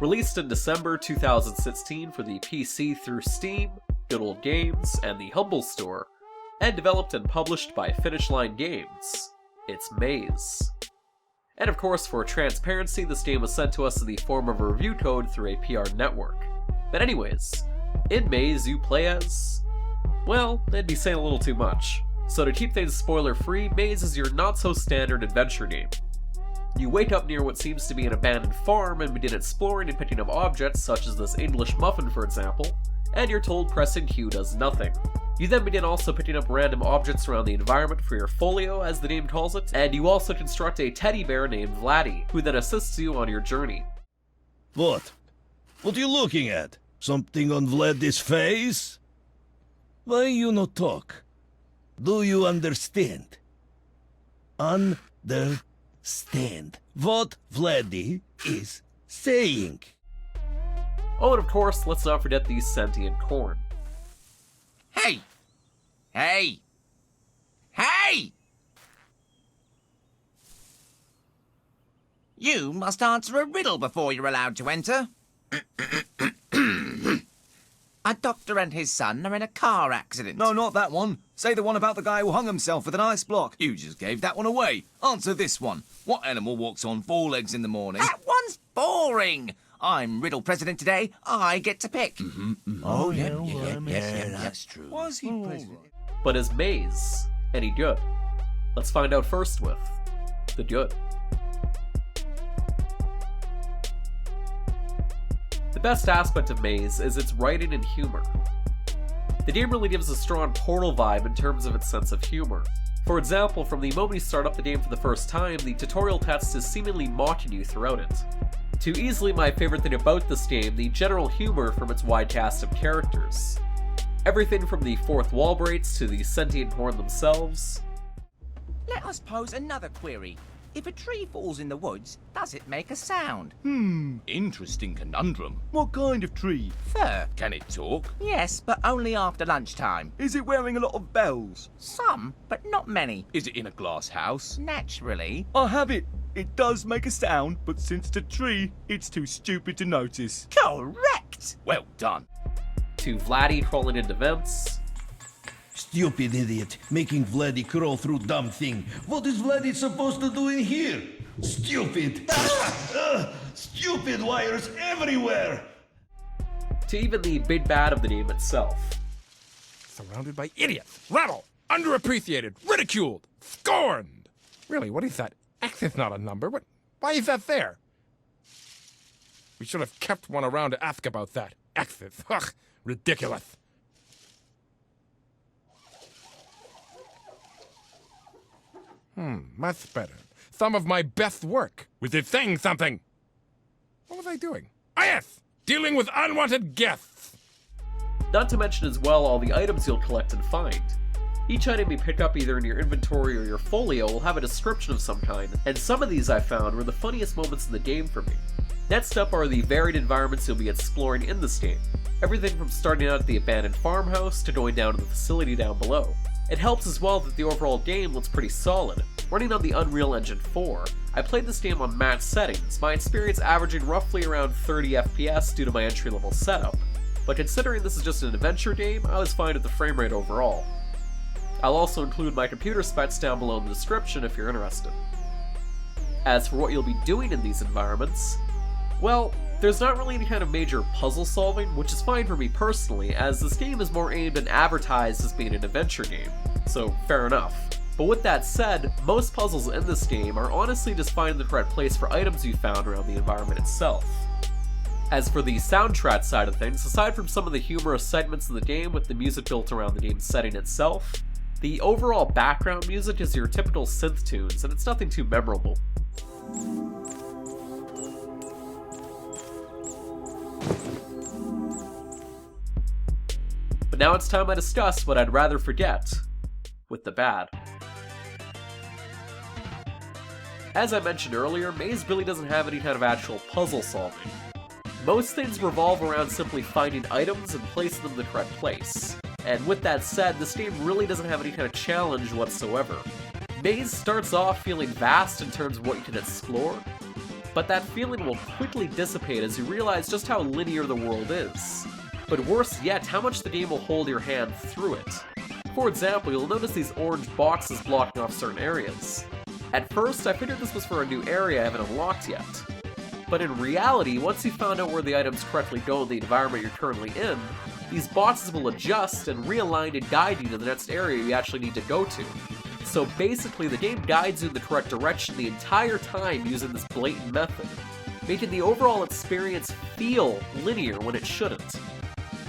Released in December 2016 for the PC through Steam, Good Old Games, and the Humble Store, and developed and published by Finish Line Games, it's Maize. And of course, for transparency, this game was sent to us in the form of a review code through a PR network. But anyways, in Maize you play as... well, that'd be saying a little too much. So to keep things spoiler-free, Maize is your not-so-standard adventure game. You wake up near what seems to be an abandoned farm and begin exploring and picking up objects such as this English muffin for example, and you're told pressing Q does nothing. You then begin also picking up random objects around the environment for your folio, as the name calls it, and you also construct a teddy bear named Vladdy, who then assists you on your journey. What? What are you looking at? Something on Vladdy's face? Why you not talk? Do you understand? Understand what Vladdy is saying. Oh, and of course, let's not forget the sentient corn. Hey! Hey! Hey! You must answer a riddle before you're allowed to enter. A doctor and his son are in a car accident. No, not that one. Say the one about the guy who hung himself with an ice block. You just gave that one away. Answer this one. What animal walks on 4 legs in the morning? That one's boring. I'm riddle president today. I get to pick. Oh, yeah, that's true. Was he president? But is Maize any good? Let's find out first with the good. The best aspect of Maize is its writing and humor. The game really gives a strong Portal vibe in terms of its sense of humor. For example, from the moment you start up the game for the first time, the tutorial text is seemingly mocking you throughout it. To easily my favorite thing about this game, the general humor from its wide cast of characters. Everything from the fourth wall breaks to the sentient horn themselves. Let us pose another query. If a tree falls in the woods, does it make a sound? Interesting conundrum. What kind of tree? Fir. Can it talk? Yes, but only after lunchtime. Is it wearing a lot of bells? Some, but not many. Is it in a glass house? Naturally. I have it. It does make a sound, but since it's a tree, it's too stupid to notice. Correct! Well done. To Vladdy crawling into vents. Stupid idiot, making Vladdy crawl through dumb thing. What is Vladdy supposed to do in here? Stupid! Stupid wires everywhere! To even the big bad of the game itself. Surrounded by idiots, rabble, underappreciated, ridiculed, scorned. Really, what is that? X is not a number. Why is that there? We should have kept one around to ask about that. X's. Ugh, ridiculous. Much better. Some of my best work. Was it saying something? What was I doing? Ah, yes! Dealing with unwanted guests! Not to mention as well all the items you'll collect and find. Each item you pick up either in your inventory or your folio will have a description of some kind, and some of these I found were the funniest moments in the game for me. Next up are the varied environments you'll be exploring in this game. Everything from starting out at the abandoned farmhouse to going down to the facility down below. It helps as well that the overall game looks pretty solid. Running on the Unreal Engine 4, I played this game on max settings, my experience averaging roughly around 30 FPS due to my entry-level setup. But considering this is just an adventure game, I was fine with the frame rate overall. I'll also include my computer specs down below in the description if you're interested. As for what you'll be doing in these environments, well, there's not really any kind of major puzzle solving, which is fine for me personally, as this game is more aimed and advertised as being an adventure game, so fair enough. But with that said, most puzzles in this game are honestly just finding the correct place for items you found around the environment itself. As for the soundtrack side of things, aside from some of the humorous segments of the game with the music built around the game's setting itself, the overall background music is your typical synth tunes, and it's nothing too memorable. But now it's time I discuss what I'd rather forget, with the bad. As I mentioned earlier, Maize really doesn't have any kind of actual puzzle solving. Most things revolve around simply finding items and placing them in the correct place. And with that said, this game really doesn't have any kind of challenge whatsoever. Maize starts off feeling vast in terms of what you can explore, but that feeling will quickly dissipate as you realize just how linear the world is. But worse yet, how much the game will hold your hand through it. For example, you'll notice these orange boxes blocking off certain areas. At first, I figured this was for a new area I haven't unlocked yet. But in reality, once you found out where the items correctly go in the environment you're currently in, these boxes will adjust and realign to guide you to the next area you actually need to go to. So basically, the game guides you in the correct direction the entire time using this blatant method, making the overall experience feel linear when it shouldn't.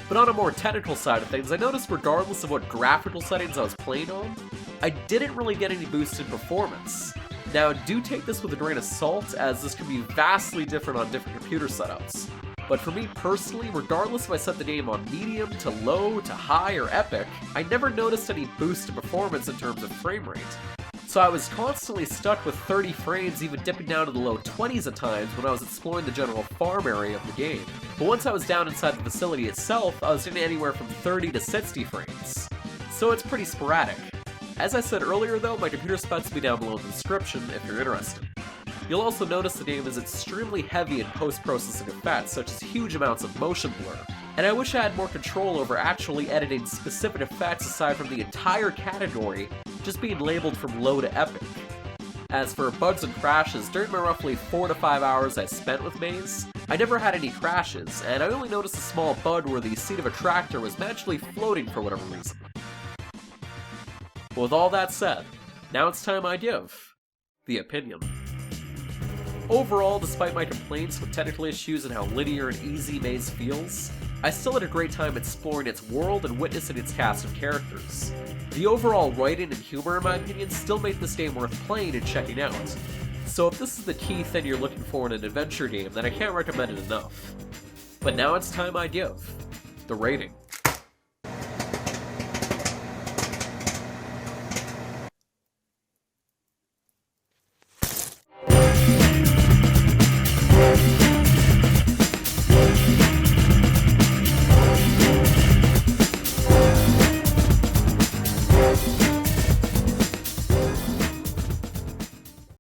But on a more technical side of things, I noticed regardless of what graphical settings I was playing on, I didn't really get any boost in performance. Now, do take this with a grain of salt, as this can be vastly different on different computer setups. But for me personally, regardless if I set the game on medium, to low, to high, or epic, I never noticed any boost in performance in terms of frame rate. So I was constantly stuck with 30 frames, even dipping down to the low 20s at times when I was exploring the general farm area of the game. But once I was down inside the facility itself, I was getting anywhere from 30 to 60 frames. So it's pretty sporadic. As I said earlier though, my computer specs will be down below in the description if you're interested. You'll also notice the game is extremely heavy in post-processing effects, such as huge amounts of motion blur. And I wish I had more control over actually editing specific effects aside from the entire category just being labeled from low to epic. As for bugs and crashes, during my roughly 4 to 5 hours I spent with Maize, I never had any crashes, and I only noticed a small bug where the seat of a tractor was magically floating for whatever reason. With all that said, now it's time I give the opinion. Overall, despite my complaints with technical issues and how linear and easy Maize feels, I still had a great time exploring its world and witnessing its cast of characters. The overall writing and humor, in my opinion, still make this game worth playing and checking out. So if this is the key thing you're looking for in an adventure game, then I can't recommend it enough. But now it's time I give the rating.